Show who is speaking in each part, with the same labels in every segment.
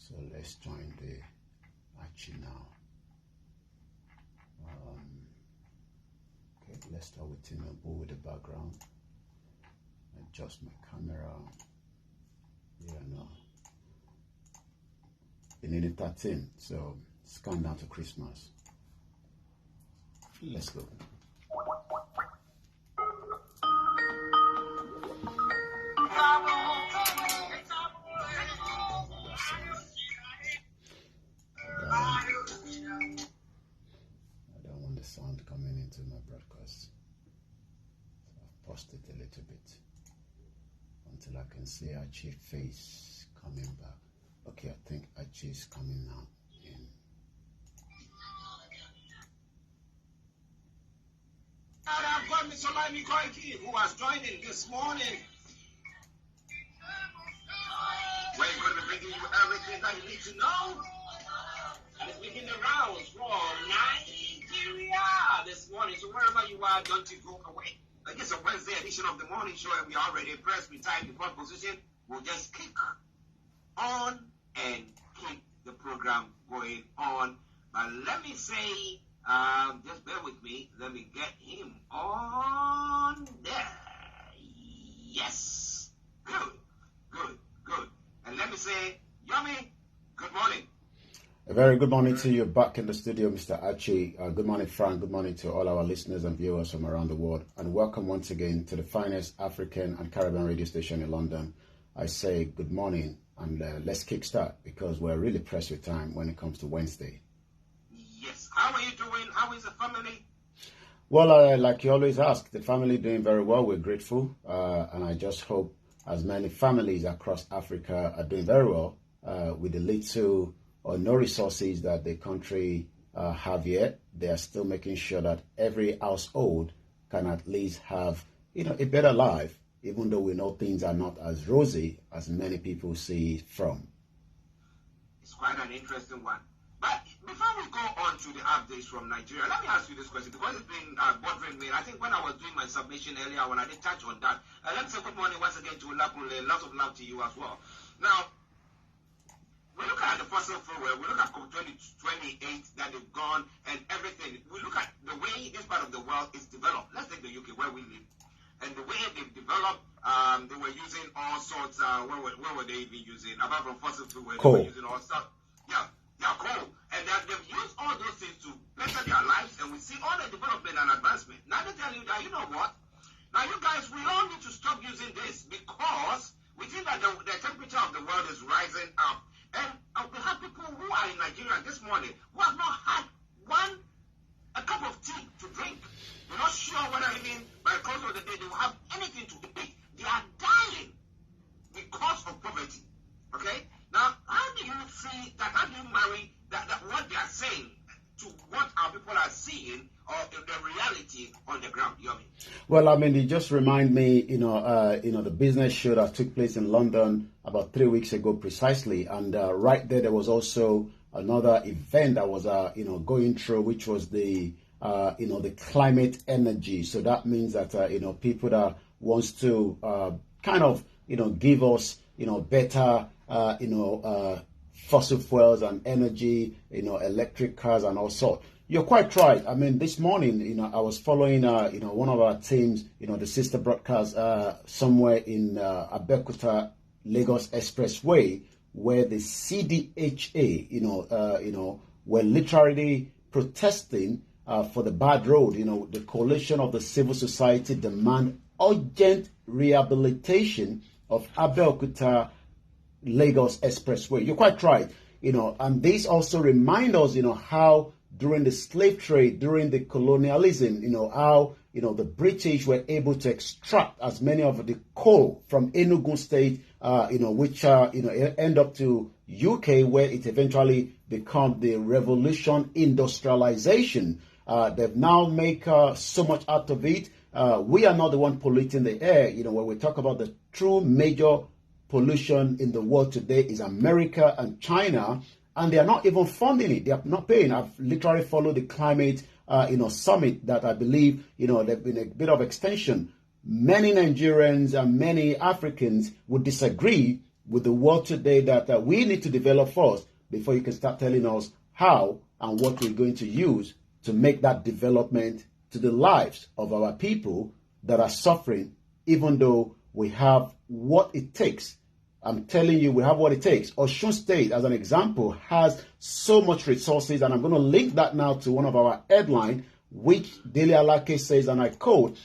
Speaker 1: So let's join the Archie now. Okay, let's start with Tinubu with the background. Adjust my camera. Yeah, no. You need it 13, so it's come down to Christmas. Let's go. I don't want the sound coming into my broadcast. So I've paused it a little bit until I can see Archie's face coming back. Okay, I think Archie is coming now in.
Speaker 2: I've got Mr. Laimi Koiki, who was joining this morning. We're going to be bringing you everything that you need to know. And it's making the rounds from Nigeria this morning. So wherever you are, don't you go away. Like it's a Wednesday edition of the morning show, and we are already pressed. We time the front position. We'll just kick on and keep the program going on. But let me say, just bear with me. Let me get him on there. Yes. Good. And let me say, Yummy, good morning.
Speaker 1: A very good morning to you back in the studio, Mr. Archie. Good morning, Frank. Good morning to all our listeners and viewers from around the world. And welcome once again to the finest African and Caribbean radio station in London. I say good morning and let's kickstart because we're really pressed with time when it comes to Wednesday.
Speaker 2: Yes. How are you doing? How is the family?
Speaker 1: Well, like you always ask, the family doing very well. We're grateful. And I just hope as many families across Africa are doing very well with the little or no resources that the country have yet. They are still making sure that every household can at least have, a better life, even though we know things are not as rosy as many people see it from.
Speaker 2: It's quite an interesting one. But before we go on to the updates from Nigeria, let me ask you this question because it's been bothering me. I think when I was doing my submission earlier, when I did touch on that, let me say good morning once again to Lapule. Lots of love to you as well. Now, we look at the fossil fuel, we look at COP28 that they've gone and everything. We look at the way this part of the world is developed. Let's take the UK where we live. And the way they've developed, they were using all sorts, what were they even using? Apart from fossil fuel,
Speaker 1: coal.
Speaker 2: They were using all stuff. Yeah, coal. And they've used all those things to better their lives, and we see all the development and advancement. Now they tell you that, you know what? Now you guys, we all need to stop using this because we think that the temperature of the world is rising up. And we have people who are in Nigeria this morning who have not had a cup of tea to drink. You're not sure whether by the close of the day they will have anything to eat. They are dying because of poverty. Okay? Now, how do you see that? How do you marry that what they are saying to what our people are seeing or the reality on the ground? Yummy.
Speaker 1: Well, it just remind me, the business show that took place in London about 3 weeks ago precisely. And right there was also another event that was, going through, which was the climate energy. So that means that, people that wants to give us, better, fossil fuels and energy, electric cars and all sorts. You're quite right. This morning, I was following, one of our teams, the sister broadcast somewhere in Abuja, Lagos Expressway, where the CDHA, were literally protesting for the bad road. The coalition of the civil society demand urgent rehabilitation of Abuja, Lagos Expressway. You're quite right. And this also reminds us, how during the slave trade, during the colonialism, how, the British were able to extract as many of the coal from Enugu State, which, end up to UK, where it eventually become the revolution industrialization. They've now make so much out of it. We are not the one polluting the air. When we talk about the true major pollution in the world today is America and China, and they are not even funding it. They are not paying. I've literally followed the climate, summit that I believe, there's been a bit of extension. Many Nigerians and many Africans would disagree with the world today that we need to develop first before you can start telling us how and what we're going to use to make that development to the lives of our people that are suffering, even though we have what it takes. I'm telling you, we have what it takes. Osun State, as an example, has so much resources, and I'm going to link that now to one of our headlines, which Dele Alake says, and I quote,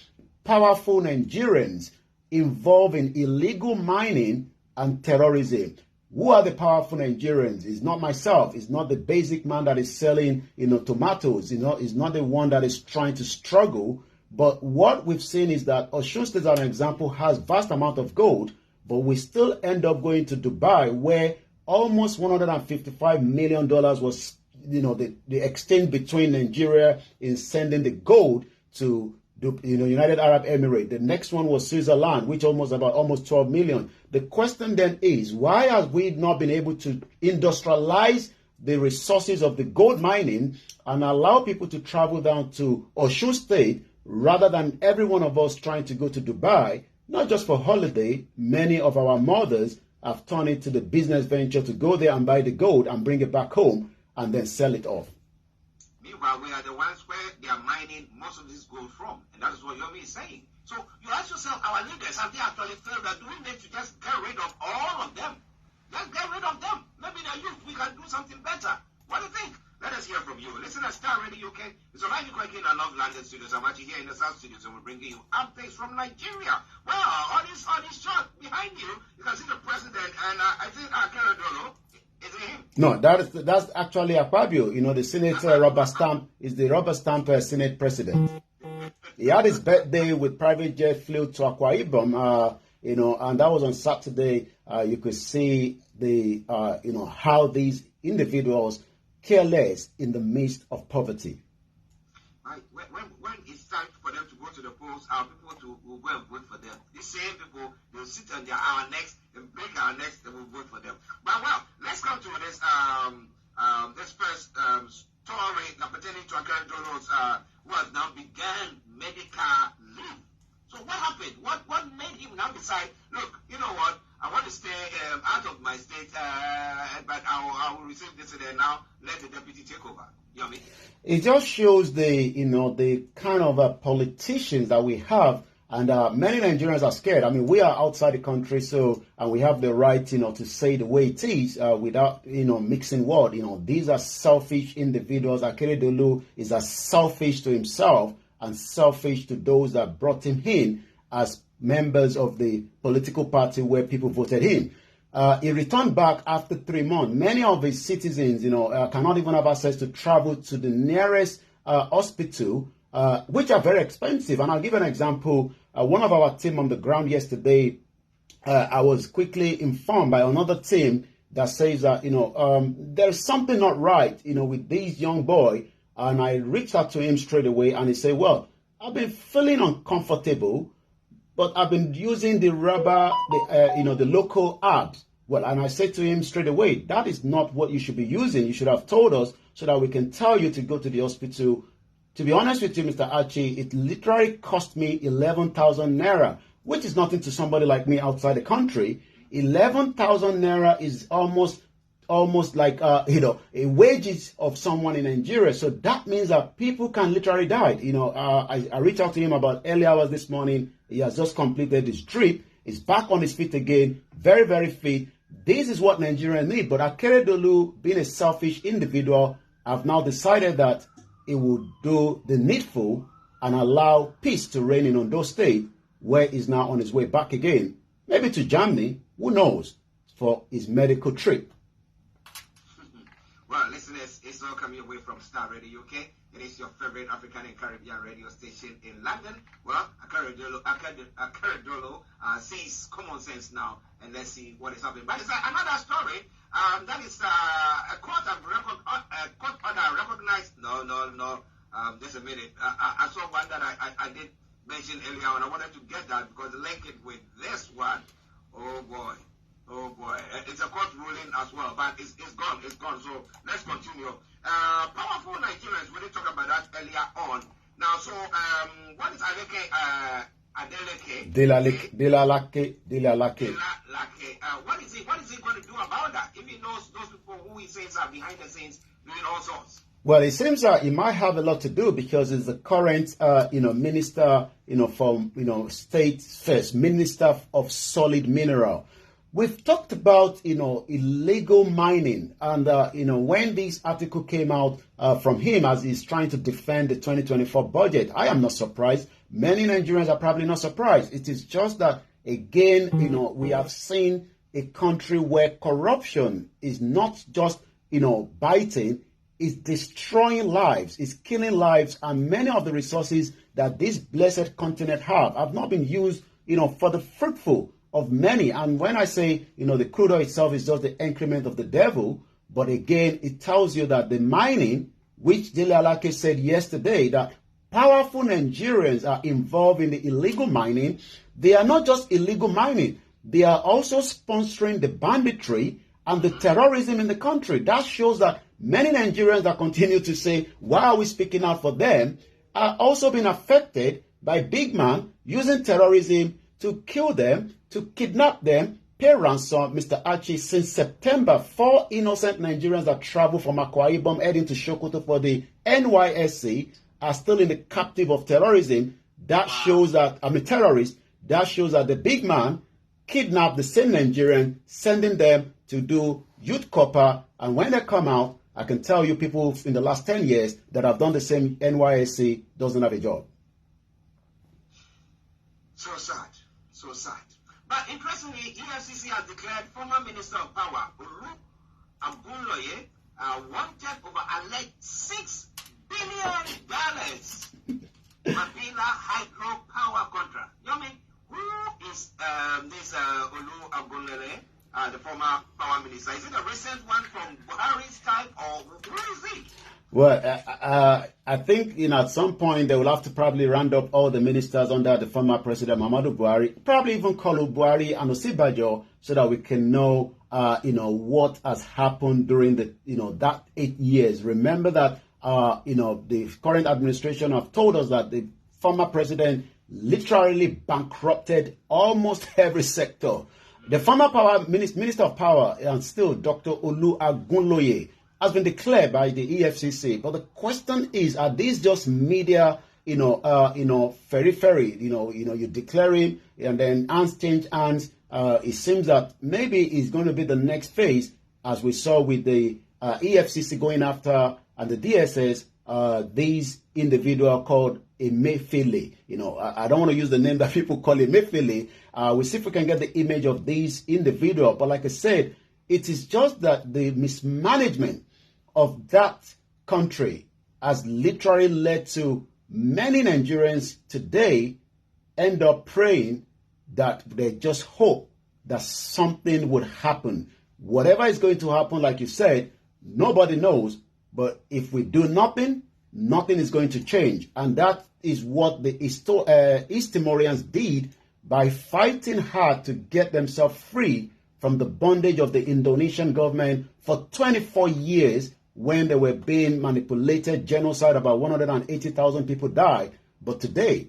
Speaker 1: "Powerful Nigerians involved in illegal mining and terrorism." Who are the powerful Nigerians? It's not myself. It's not the basic man that is selling, tomatoes. It's not the one that is trying to struggle. But what we've seen is that Osun State, as an example, has vast amount of gold, but we still end up going to Dubai, where almost $155 million was, the exchange between Nigeria in sending the gold to United Arab Emirates. The next one was Switzerland, which almost 12 million. The question then is, why have we not been able to industrialize the resources of the gold mining and allow people to travel down to Osun State rather than every one of us trying to go to Dubai, not just for holiday? Many of our mothers have turned it to the business venture to go there and buy the gold and bring it back home and then sell it off.
Speaker 2: Meanwhile, we are the ones where they are mining most of this gold from. And that is what Yomi is saying. So you ask yourself, our leaders, have they actually failed? That do we need to just get rid of all of them? Let's get rid of them. Maybe the youth, we can do something better. What do you think? Let us hear from you. Listen to STARR Radio UK. It's Surveyor in our Love London studios. I'm actually here in the South studios, and we're bringing you updates from Nigeria. Well, on this shot behind you, you can see the president, and I think Keredolo. Is it him?
Speaker 1: No, that's actually Akpabio. The Senate rubber stamp is the rubber stamp Senate president. He had his birthday with private jet, flew to Akwa Ibom, and that was on Saturday. You could see the how these individuals care less in the midst of poverty.
Speaker 2: Right. When it's time for them to go to the polls, our people will go and vote for them. These same people, they'll sit on our necks and break our necks and we'll vote for them. But let's come to this this first story pertaining to Akeredolo's who has now began medical leave. So what happened? What made him now decide, look, you know what, I want to stay out of my state, but I will receive this and then now let the deputy take over. You know what I mean?
Speaker 1: It just shows the kind of politicians that we have, and many Nigerians are scared. I mean, we are outside the country, and we have the right, to say the way it is without, mixing words. These are selfish individuals. Akeredolu is as selfish to himself and selfish to those that brought him in as members of the political party where people voted him. He returned back after 3 months. Many of his citizens, cannot even have access to travel to the nearest hospital, which are very expensive. And I'll give an example. One of our team on the ground yesterday, I was quickly informed by another team that says that, there's something not right, with this young boy. And I reached out to him straight away, and he said, well, I've been feeling uncomfortable, but I've been using the the local herbs. Well, and I said to him straight away, that is not what you should be using. You should have told us so that we can tell you to go to the hospital. To be honest with you, Mr. Archie, it literally cost me 11,000 naira, which is nothing to somebody like me outside the country. 11,000 naira is almost like a wages of someone in Nigeria. So that means that people can literally die. I reached out to him about early hours this morning. He has just completed his drip. He's back on his feet again, very, very fit. This is what Nigerians need. But Akeredolu, being a selfish individual, have now decided that he will do the needful and allow peace to reign in Ondo State, where he's now on his way back again, maybe to Germany, who knows, for his medical trip.
Speaker 2: Well, listeners, it's all coming away from STARR Radio UK. It is your favorite African and Caribbean radio station in London. Well, Akeredolo sees common sense now, and let's see what is happening. But it's another story. That is a court order recognized. No. Just a minute. I saw one that I did mention earlier, and I wanted to get that because link it with this one. Oh boy. It's a court ruling as well, but it's gone. So let's continue. Powerful Nigerians, we did talk about that earlier on. Now, so what is Aleke Adeleke.
Speaker 1: Delalake.
Speaker 2: What is he going to do about that? If he knows those people who he says are behind the scenes doing all sorts.
Speaker 1: Well, it seems that he might have a lot to do because he's the current, minister, from, state first, minister of solid mineral. We've talked about, illegal mining. And, when this article came out from him as he's trying to defend the 2024 budget, I am not surprised. Many Nigerians are probably not surprised. It is just that, again, we have seen a country where corruption is not just, biting, it's destroying lives, it's killing lives, and many of the resources that this blessed continent have not been used, for the fruitful of many. And when I say, the crude oil itself is just the increment of the devil, but again, it tells you that the mining, which Dele Alake said yesterday, that powerful Nigerians are involved in the illegal mining. They are not just illegal mining, they are also sponsoring the banditry and the terrorism in the country. That shows that many Nigerians that continue to say, why are we speaking out for them, are also being affected by big man using terrorism to kill them, to kidnap them, pay ransom. Mr. Archie, since September, 4 innocent Nigerians that travel from Akwa Ibom heading to Sokoto for the NYSC are still in the captive of terrorism. That shows that, terrorists, that shows that the big man kidnapped the same Nigerian, sending them to do youth copper, and when they come out, I can tell you people in the last 10 years that have done the same NYSC doesn't have a job.
Speaker 2: So sad. So sad. But interestingly, EFCC has declared former Minister of Power, Olu Agunloye, wanted over alleged $6 billion Mabila hydropower contract. You know what I mean? Who is this Olu Agunloye? The former power minister. Is it a recent one from Buhari's type, or who is he?
Speaker 1: Well, I think at some point they will have to probably round up all the ministers under the former president Muhammadu Buhari, probably even call Buhari and Osibajo, so that we can know, what has happened during the, that 8 years. Remember that, the current administration have told us that the former president literally bankrupted almost every sector. The former Minister of Power, and still Dr. Olu Agunloye, has been declared by the EFCC. But the question is, are these just media, ferry, you declare him and then hands change hands. It seems that maybe it's going to be the next phase, as we saw with the EFCC going after and the DSS, these individual called Emefiele. I don't want to use the name that people call Emefiele. We'll see if we can get the image of these individuals. But like I said, it is just that the mismanagement of that country has literally led to many Nigerians today end up praying that they just hope that something would happen. Whatever is going to happen, like you said, nobody knows. But if we do nothing, nothing is going to change. And that is what the East Timorians did by fighting hard to get themselves free from the bondage of the Indonesian government for 24 years when they were being manipulated, genocide, about 180,000 people died. But today,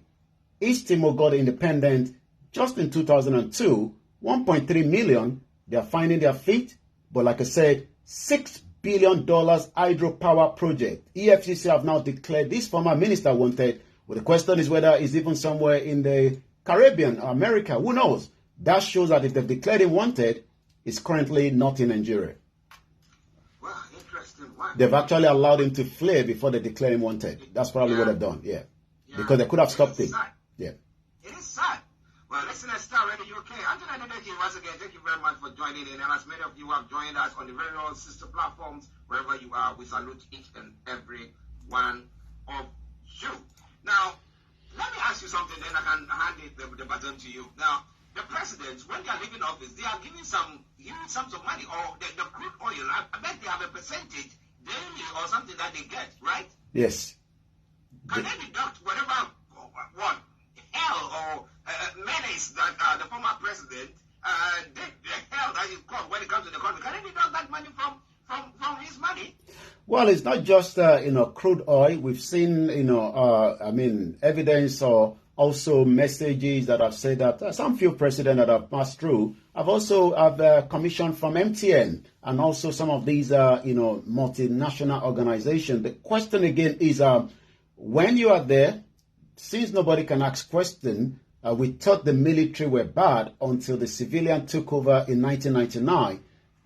Speaker 1: East Timor got independent just in 2002, 1.3 million, they are finding their feet. But like I said, $6 billion hydropower project. EFCC have now declared this former minister wanted. But the question is whether he's even somewhere in the Caribbean or America. Who knows? That shows that if they've declared him wanted, he's currently not in Nigeria.
Speaker 2: Wow, interesting. Wow.
Speaker 1: They've actually allowed him to flee before they declare him wanted. That's probably what they've done, yeah. Because they could have stopped him. Yeah.
Speaker 2: It is sad. Well, listen to STARR Radio UK. Anthony Adedeki, once again, thank you very much for joining in. And as many of you have joined us on the various sister platforms, wherever you are, we salute each and every one of you. Now, let me ask you something, then I can hand the baton to you. Now, the presidents, when they are leaving office, they are giving some huge sums of money, or the crude oil. I bet they have a percentage daily or something that they get, right?
Speaker 1: Yes.
Speaker 2: Can they deduct whatever, what, hell or menace that the former president the hell that is called when it comes to the economy? Can they deduct that money from his money?
Speaker 1: Well, it's not just crude oil. We've seen evidence or also messages that have said that some few presidents that have passed through have also have commissioned from MTN and also some of these multinational organizations. The question again is when you are there, since nobody can ask questions, we thought the military were bad until the civilian took over in 1999.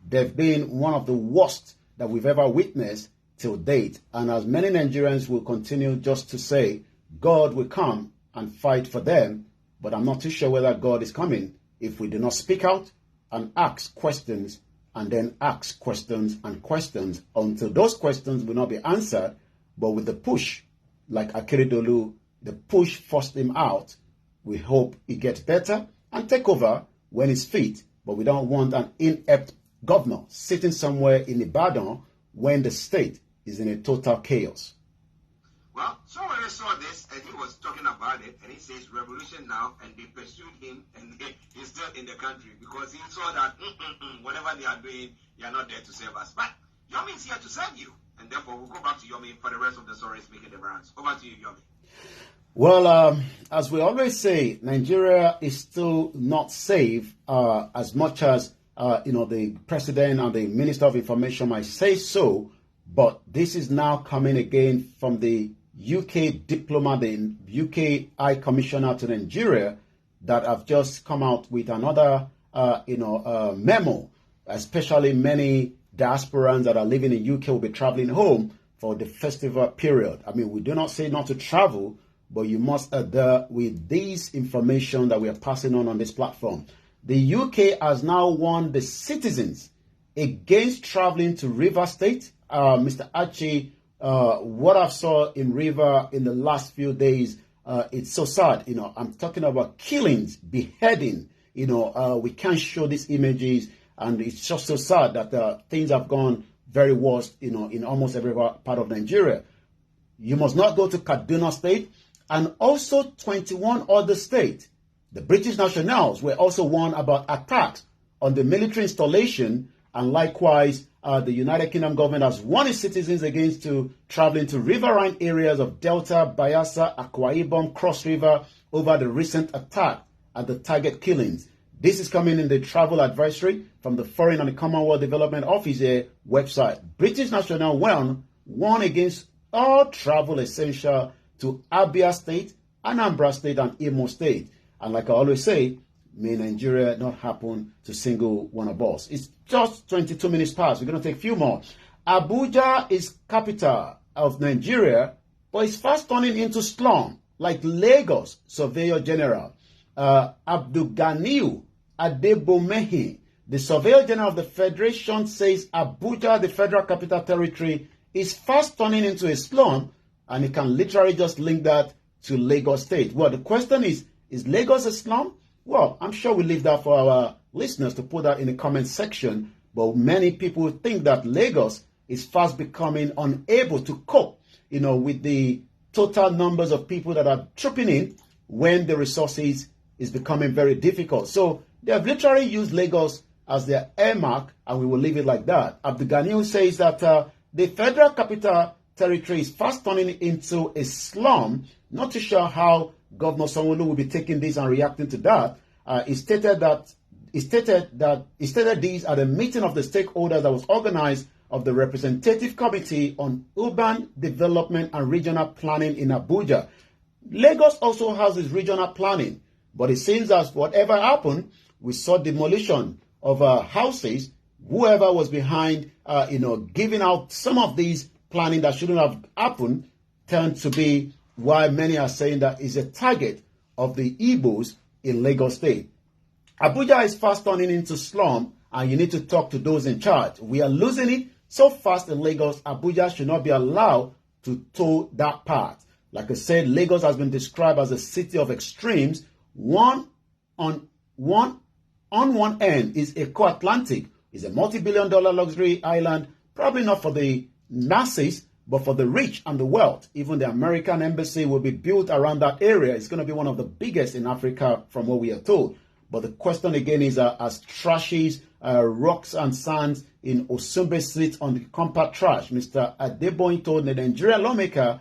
Speaker 1: They've been one of the worst that we've ever witnessed till date. And as many Nigerians will continue just to say, God will come and fight for them, but I'm not too sure whether God is coming if we do not speak out and ask questions and then ask questions and questions until those questions will not be answered. But with the push, like Akeredolu, the push forced him out. We hope he gets better and take over when he's fit. But we don't want an inept governor sitting somewhere in Ibadan when the state is in a total chaos.
Speaker 2: Well, somebody saw this and he was talking about it, and he says revolution now, and they pursued him, and he's still in the country because he saw that whatever they are doing, they are not there to save us. But Yomi is here to save you, and therefore we'll go back to Yomi for the rest of the stories making the rounds. Over to you, Yomi.
Speaker 1: Well, as we always say, Nigeria is still not safe as much as the president and the minister of information might say so. But this is now coming again from the UK diplomat, the UK High Commissioner to Nigeria, that have just come out with another, memo. Especially many diasporans that are living in UK will be traveling home for the festival period. I mean, we do not say not to travel, but you must adhere with this information that we are passing on this platform. The UK has now warned the citizens against traveling to River State. Mr. Archie, what I saw in River in the last few days, it's so sad. I'm talking about killings, beheading. We can't show these images, and it's just so sad that things have gone very worse, in almost every part of Nigeria. You must not go to Kaduna State, and also 21 other states. The British nationals were also warned about attacks on the military installation, and likewise, the United Kingdom government has warned its citizens against traveling to riverine areas of Delta, Bayelsa, Akwa Ibom, Cross River over the recent attack and the target killings. This is coming in the travel advisory from the Foreign and the Commonwealth Development Office website. British national warn against all travel essential to Abia State, Anambra State, and Imo State. And like I always say, may Nigeria not happen to single one of us. It's just 22 minutes past. We're going to take a few more. Abuja is capital of Nigeria, but it's fast turning into slum, like Lagos. Surveyor-general Abdulganiu Adebomehi, the Surveyor-general of the Federation, says Abuja, the Federal Capital Territory, is fast turning into a slum, and you can literally just link that to Lagos State. Well, the question is Lagos a slum? Well, I'm sure we leave that for our listeners to put that in the comment section, but many people think that Lagos is fast becoming unable to cope, with the total numbers of people that are trooping in when the resources is becoming very difficult. So they have literally used Lagos as their earmark, and we will leave it like that. Abdulganiu says that the Federal Capital Territory is fast turning into a slum. Not too sure how Governor Sanwo-Olu will be taking this and reacting to that. He stated these at a meeting of the stakeholders that was organized of the Representative Committee on Urban Development and Regional Planning in Abuja. Lagos also has its regional planning, but it seems as whatever happened, we saw demolition of houses. Whoever was behind, giving out some of these planning that shouldn't have happened, turned to be why many are saying that is a target of the Igbos in Lagos State. Abuja is fast turning into slum, and you need to talk to those in charge. We are losing it so fast in Lagos. Abuja should not be allowed to toe that path. Like I said, Lagos has been described as a city of extremes. On one end is Eko Atlantic, is a multi-billion-dollar luxury island, probably not for the masses, but for the rich and the wealth. Even the American embassy will be built around that area. It's going to be one of the biggest in Africa from what we are told. But the question again is, as trashes, rocks and sands in Osumbe sit on the compact trash, Mr. Adeboyin told the Nigerian lawmaker,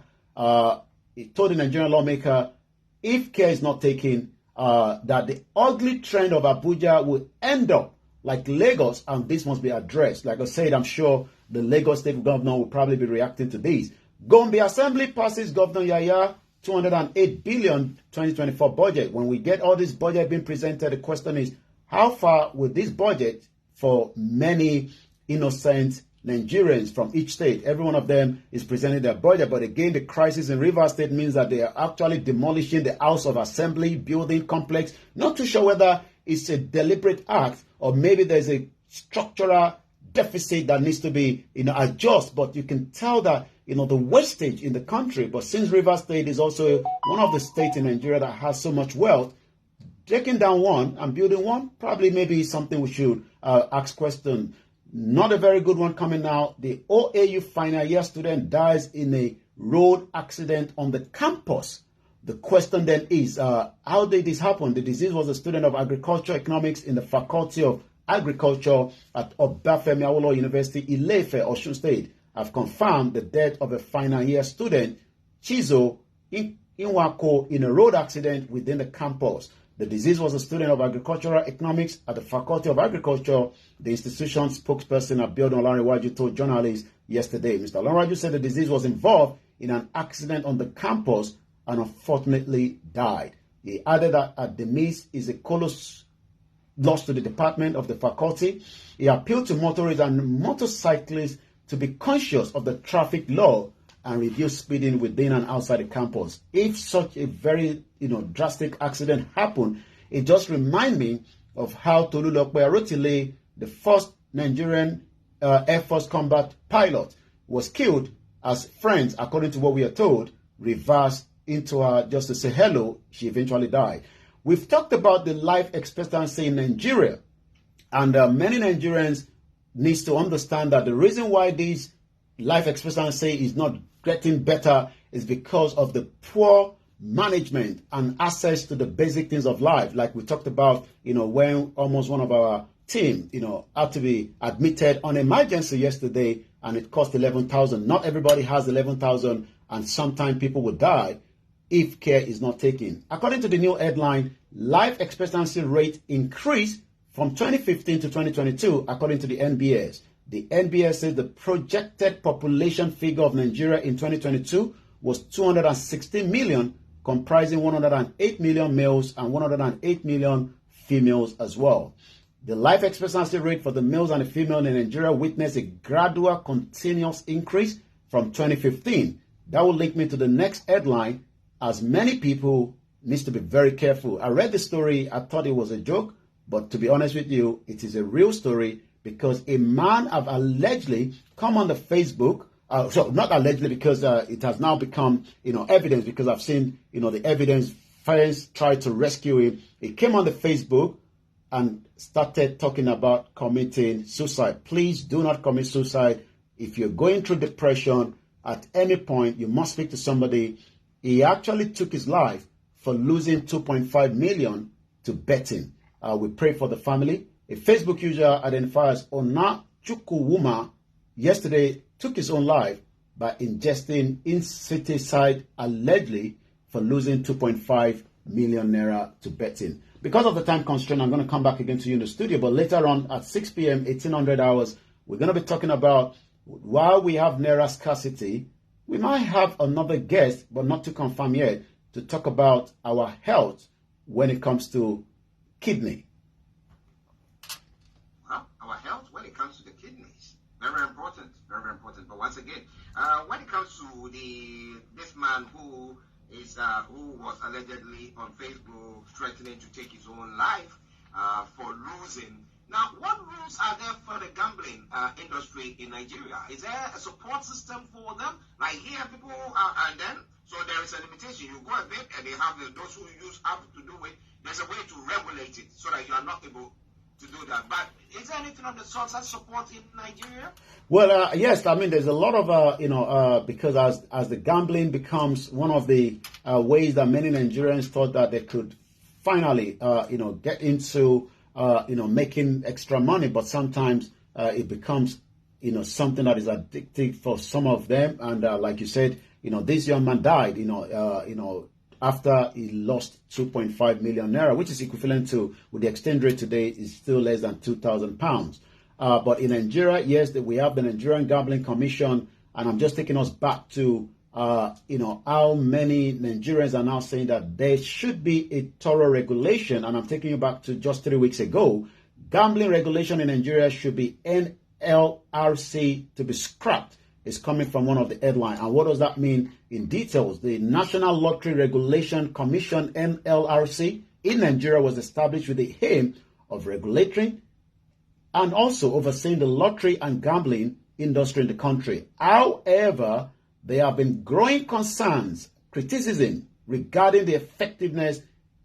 Speaker 1: if care is not taken, that the ugly trend of Abuja will end up like Lagos, and this must be addressed. Like I said, I'm sure the Lagos state governor will probably be reacting to this. Gombe Assembly passes Governor Yaya 208 billion 2024 budget. When we get all this budget being presented, the question is, how far will this budget for many innocent Nigerians from each state? Every one of them is presenting their budget, but again, the crisis in Rivers State means that they are actually demolishing the House of Assembly building complex. Not too sure whether it's a deliberate act or maybe there's a structural deficit that needs to be, adjust. But you can tell that, the wastage in the country. But since Rivers State is also one of the states in Nigeria that has so much wealth, taking down one and building one probably maybe something we should ask question. Not a very good one coming now. The OAU final year student dies in a road accident on the campus. The question then is, how did this happen? The deceased was a student of agriculture economics in the Faculty of Agriculture at Obafemi Awolowo University, Ile-Ife, Osun State. Have confirmed the death of a final year student, Chizo Inwako, in a road accident within the campus. The deceased was a student of agricultural economics at the Faculty of Agriculture. The institution's spokesperson, Abiodun Olanrewaju, told journalists yesterday. Mr. Olanrewaju said the deceased was involved in an accident on the campus and unfortunately died. He added that the miss is a colossal loss to the department of the faculty. He appealed to motorists and motorcyclists to be conscious of the traffic law and reduce speeding within and outside the campus. If such a very drastic accident happened, it just reminds me of how Tolulope Arotile, the first Nigerian Air Force combat pilot, was killed as friends, according to what we are told, reversed into her just to say hello. She eventually died. We've talked about the life expectancy in Nigeria, and many Nigerians needs to understand that the reason why this life expectancy is not getting better is because of the poor management and access to the basic things of life. Like we talked about, when almost one of our team, had to be admitted on emergency yesterday, and it cost 11,000. Not everybody has 11,000, and sometimes people will die if care is not taken. According to the new headline, life expectancy rate increased from 2015 to 2022, according to the NBS. The NBS says the projected population figure of Nigeria in 2022 was 216 million, comprising 108 million males and 108 million females as well. The life expectancy rate for the males and the females in Nigeria witnessed a gradual continuous increase from 2015. That will link me to the next headline, as many people need to be very careful. I read the story, I thought it was a joke, but to be honest with you, it is a real story, because a man have allegedly come on the Facebook, so not allegedly, because it has now become, evidence, because I've seen, the evidence. Friends tried to rescue him. He came on the Facebook and started talking about committing suicide. Please do not commit suicide. If you're going through depression, at any point, you must speak to somebody. He actually took his life for losing 2.5 million to betting. We pray for the family. A Facebook user identified as Ona Chukwuma yesterday took his own life by ingesting insecticide, allegedly for losing 2.5 million naira to betting. Because of the time constraint, I'm going to come back again to you in the studio, but later on at 6 p.m., 1800 hours, we're going to be talking about, while we have naira scarcity, we might have another guest, but not to confirm yet, to talk about our health when it comes to kidney.
Speaker 2: Well, our health when it comes to the kidneys, very important, very, very important. But once again, when it comes to this man who was allegedly on Facebook threatening to take his own life for losing. Now, what rules are there for the gambling industry in Nigeria? Is there a support system for them? Like here, people and then, so there is a limitation. You go a bit and they have those who use app to do it. There's a way to regulate it so that you are not able to do that. But is there anything on the source that support in Nigeria?
Speaker 1: Well, yes. I mean, there's a lot of, because as the gambling becomes one of the ways that many Nigerians thought that they could finally, get into, making extra money. But sometimes it becomes, something that is addictive for some of them. And like you said, this young man died, after he lost 2.5 million naira, which is equivalent to, with the exchange rate today, is still less than 2,000 pounds. But in Nigeria, yes, we have the Nigerian Gambling Commission, and I'm just taking us back to, how many Nigerians are now saying that there should be a thorough regulation, and I'm taking you back to just 3 weeks ago. Gambling regulation in Nigeria should be NLRC to be scrapped. It's coming from one of the headlines. And what does that mean in details? The National Lottery Regulation Commission, NLRC, in Nigeria was established with the aim of regulating and also overseeing the lottery and gambling industry in the country. However, there have been growing concerns, criticism regarding the effectiveness,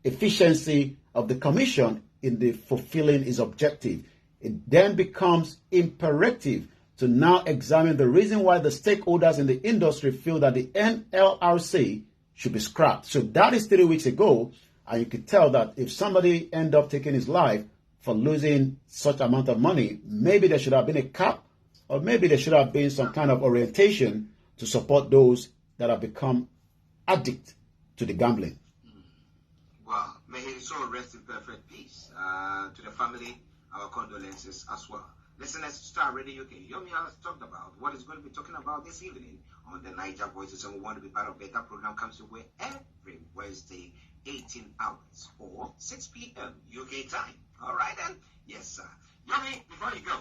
Speaker 1: efficiency of the commission in the fulfilling its objective. It then becomes imperative to now examine the reason why the stakeholders in the industry feel that the NLRC should be scrapped. So that is 3 weeks ago, and you could tell that if somebody end up taking his life for losing such amount of money, maybe there should have been a cap, or maybe there should have been some kind of orientation to support those that have become addict to the gambling.
Speaker 2: Well, may his soul rest in perfect peace. To the family, our condolences as well. Listeners, Star Radio UK, Yomi has talked about what is going to be talking about this evening on the Niger Voices, and we want to be part of it. That program comes your way every Wednesday, 18 hours or 6 p.m. UK time. All right then? Yes, sir. Yomi, before you go.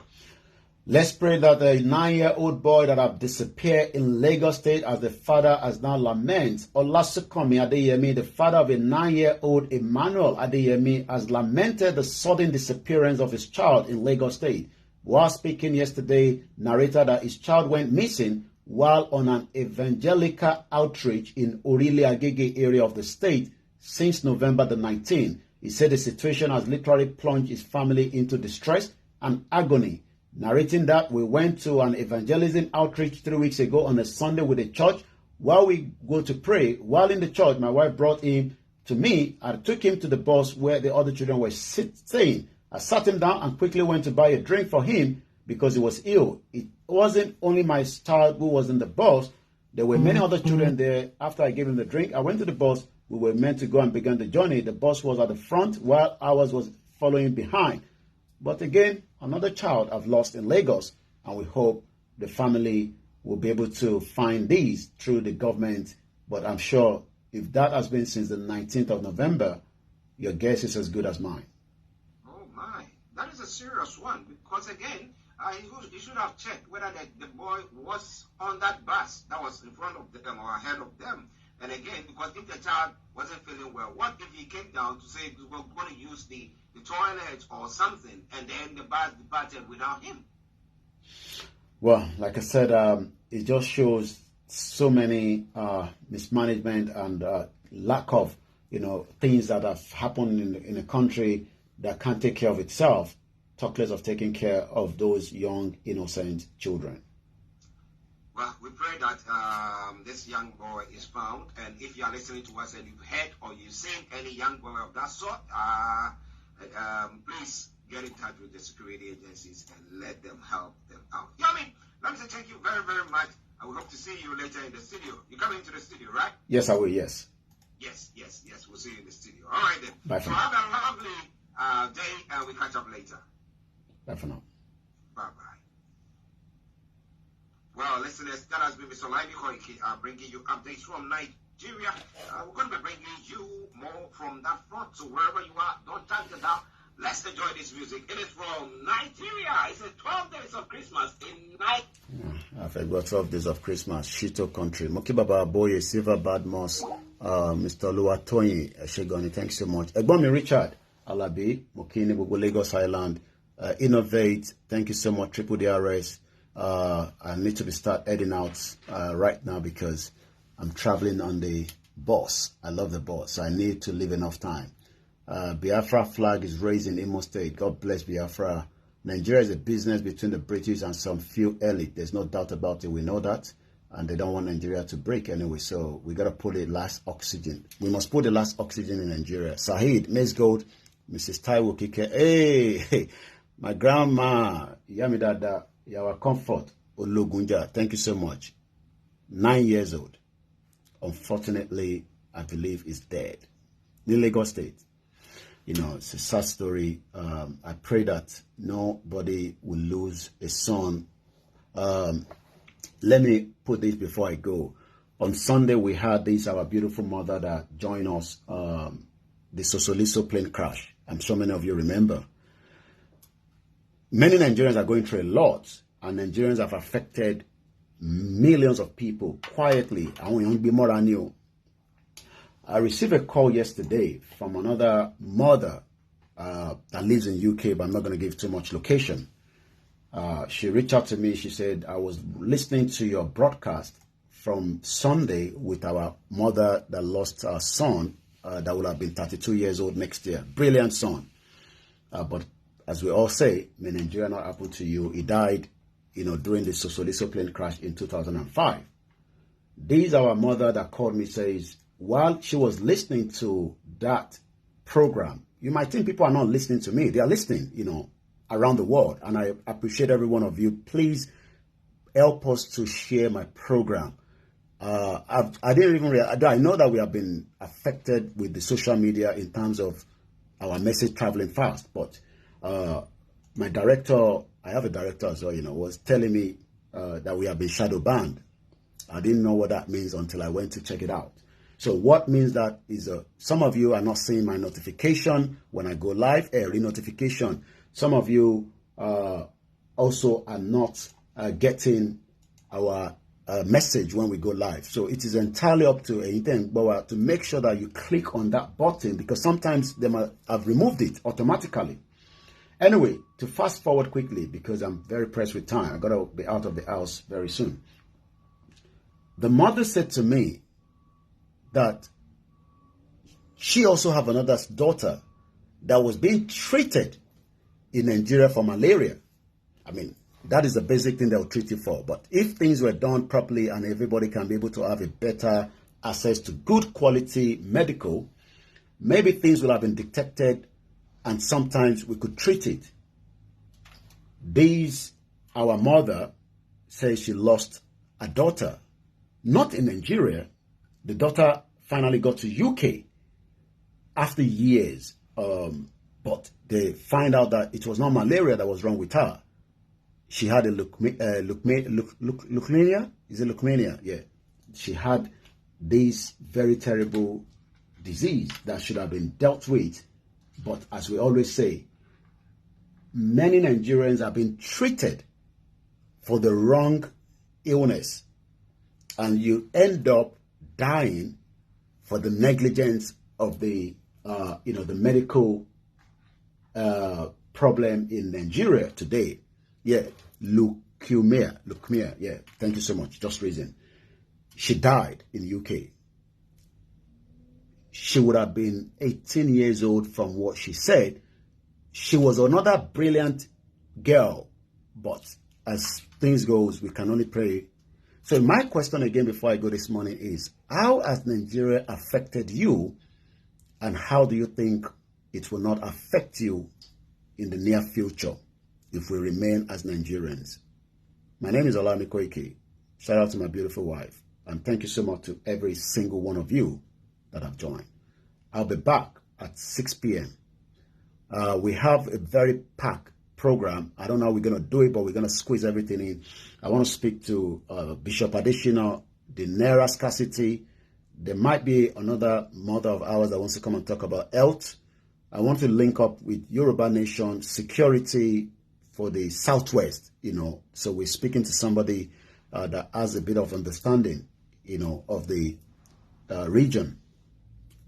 Speaker 1: Let's pray that the 9-year-old boy that have disappeared in Lagos State, as the father has now lamented, Olasukomi Adeyemi, the father of a 9-year-old Emmanuel Adeyemi, has lamented the sudden disappearance of his child in Lagos State. While speaking yesterday, narrated that his child went missing while on an evangelical outreach in Orile Agege area of the state since November the 19th. He said the situation has literally plunged his family into distress and agony. Narrating that, we went to an evangelism outreach 3 weeks ago on a Sunday with the church. While we go to pray, while in the church, my wife brought him to me. I took him to the bus where the other children were staying. I sat him down and quickly went to buy a drink for him because he was ill. It wasn't only my child who was in the bus. There were many other children there. After I gave him the drink, I went to the bus. We were meant to go and begin the journey. The bus was at the front while ours was following behind. But again, another child I've lost in Lagos, and we hope the family will be able to find these through the government. But I'm sure if that has been since the 19th of November, your guess is as good as mine.
Speaker 2: Oh my, that is a serious one, because again, you should have checked whether the boy was on that bus that was in front of them or ahead of them. And again, because if the child wasn't feeling well, what if he came down to say we're going to use the toilet or something, and then the bus departed without him?
Speaker 1: Well, like I said, it just shows so many mismanagement and lack of, things that have happened in a country that can't take care of itself, talk less of taking care of those young, innocent children.
Speaker 2: Well, we pray that this young boy is found, and if you are listening to us and you've heard or you've seen any young boy of that sort, please get in touch with the security agencies and let them help them out. Yomi, let me say thank you very, very much. I will hope to see you later in the studio. You're coming to the studio, right?
Speaker 1: Yes, I will, yes.
Speaker 2: Yes. We'll see you in the studio. All right, then.
Speaker 1: Bye for now.
Speaker 2: Have a lovely day, and we'll catch up later.
Speaker 1: Bye for now.
Speaker 2: Bye-bye. Well, listeners, that has been Mr. Laimi Koike bringing you updates from Nigeria. We're going to be bringing you more from that front. So wherever you are, don't touch the dial. Let's enjoy this music. It is from Nigeria. It's 12 days of Christmas in Nigeria.
Speaker 1: I've got 12 days of Christmas. Shito country. Moki Baba Boye, Silver Badmos, Mr. Luatoyi, Shegoni, thanks so much. Egbomi Richard Alabi, Mokini, Bubu Lagos Island, Innovate, thank you so much. Triple DRS. I need to start heading out right now because I'm traveling on the bus. I love the bus, so I need to leave enough time. Biafra flag is raised in Imo State. God bless Biafra. Nigeria is a business between the British and some few elite. There's no doubt about it. We know that. And they don't want Nigeria to break anyway. So we got to put the last oxygen. We must put the last oxygen in Nigeria. Sahid, Ms. Gold, Mrs. Taiwo Kike. Hey, my grandma, Yamidada, Yawa Comfort, Ologunja. Thank you so much. 9 years old. Unfortunately, I believe, is dead in Lagos State. You know, it's a sad story. I pray that nobody will lose a son. Let me put this before I go. On Sunday, we had our beautiful mother that joined us, the Sosoliso plane crash. I'm sure many of you remember. Many Nigerians are going through a lot, and Nigerians have affected millions of people quietly. I want to be more than you. I received a call yesterday from another mother that lives in UK, but I'm not going to give too much location. She reached out to me. She said, I was listening to your broadcast from Sunday with our mother that lost her son that will have been 32 years old next year. Brilliant son. But as we all say, may Nigeria not happen to you. He died, during the Sosoliso plane crash in 2005. This our mother that called me says, while she was listening to that program, you might think people are not listening to me. They are listening, around the world. And I appreciate every one of you. Please help us to share my program. I didn't even realize, I know that we have been affected with the social media in terms of our message traveling fast. But my director, I have a director as well, was telling me that we have been shadow banned. I didn't know what that means until I went to check it out. So what means that is some of you are not seeing my notification when I go live, re-notification. Some of you also are not getting our message when we go live. So it is entirely up to anything, but to make sure that you click on that button, because sometimes they might have removed it automatically. Anyway, to fast forward quickly, because I'm very pressed with time. I've got to be out of the house very soon. The mother said to me that she also have another daughter that was being treated in Nigeria for malaria. I mean, that is the basic thing they'll treat you for. But if things were done properly and everybody can be able to have a better access to good quality medical, maybe things will have been detected and sometimes we could treat it. Our mother says she lost a daughter, not in Nigeria. The daughter finally got to UK after years, but they find out that it was not malaria that was wrong with her. She had a leukemia. Is it leukemia? Yeah. She had this very terrible disease that should have been dealt with. But as we always say, many Nigerians have been treated for the wrong illness, and you end up dying for the negligence of the medical problem in Nigeria today. Yeah, leukemia. Yeah, thank you so much. Just reason. She died in the UK. She would have been 18 years old from what she said. She was another brilliant girl, but as things goes, we can only pray. So my question again before I go this morning is, how has Nigeria affected you, and how do you think it will not affect you in the near future if we remain as Nigerians? My name is Olami Koike. Shout out to my beautiful wife, and thank you so much to every single one of you that have joined. I'll be back at 6 p.m. We have a very packed program. I don't know how we're going to do it, but we're going to squeeze everything in. I want to speak to Bishop Additional, the Naira scarcity. There might be another mother of ours that wants to come and talk about health. I want to link up with Yoruba Nation security for the Southwest, So we're speaking to somebody that has a bit of understanding, of the region.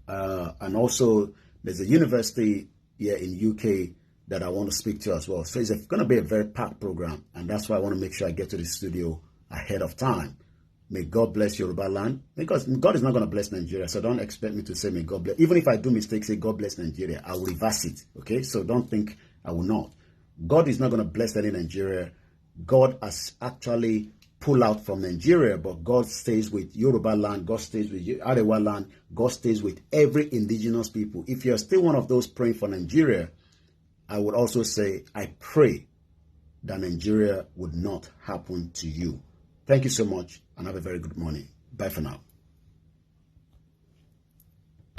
Speaker 1: And also there's a university here in UK that I want to speak to as well. So it's going to be a very packed program, and that's why I want to make sure I get to the studio ahead of time. May God bless Yoruba land, because God is not going to bless Nigeria, so don't expect me to say may God bless. Even if I do mistakes, say God bless Nigeria, I will reverse it, okay? So don't think I will not. God is not going to bless any Nigeria. God has actually pulled out from Nigeria, but God stays with Yoruba land, God stays with Arewa land, God stays with every indigenous people. If you're still one of those praying for Nigeria, I would also say, I pray that Nigeria would not happen to you. Thank you so much, and have a very good morning. Bye for now.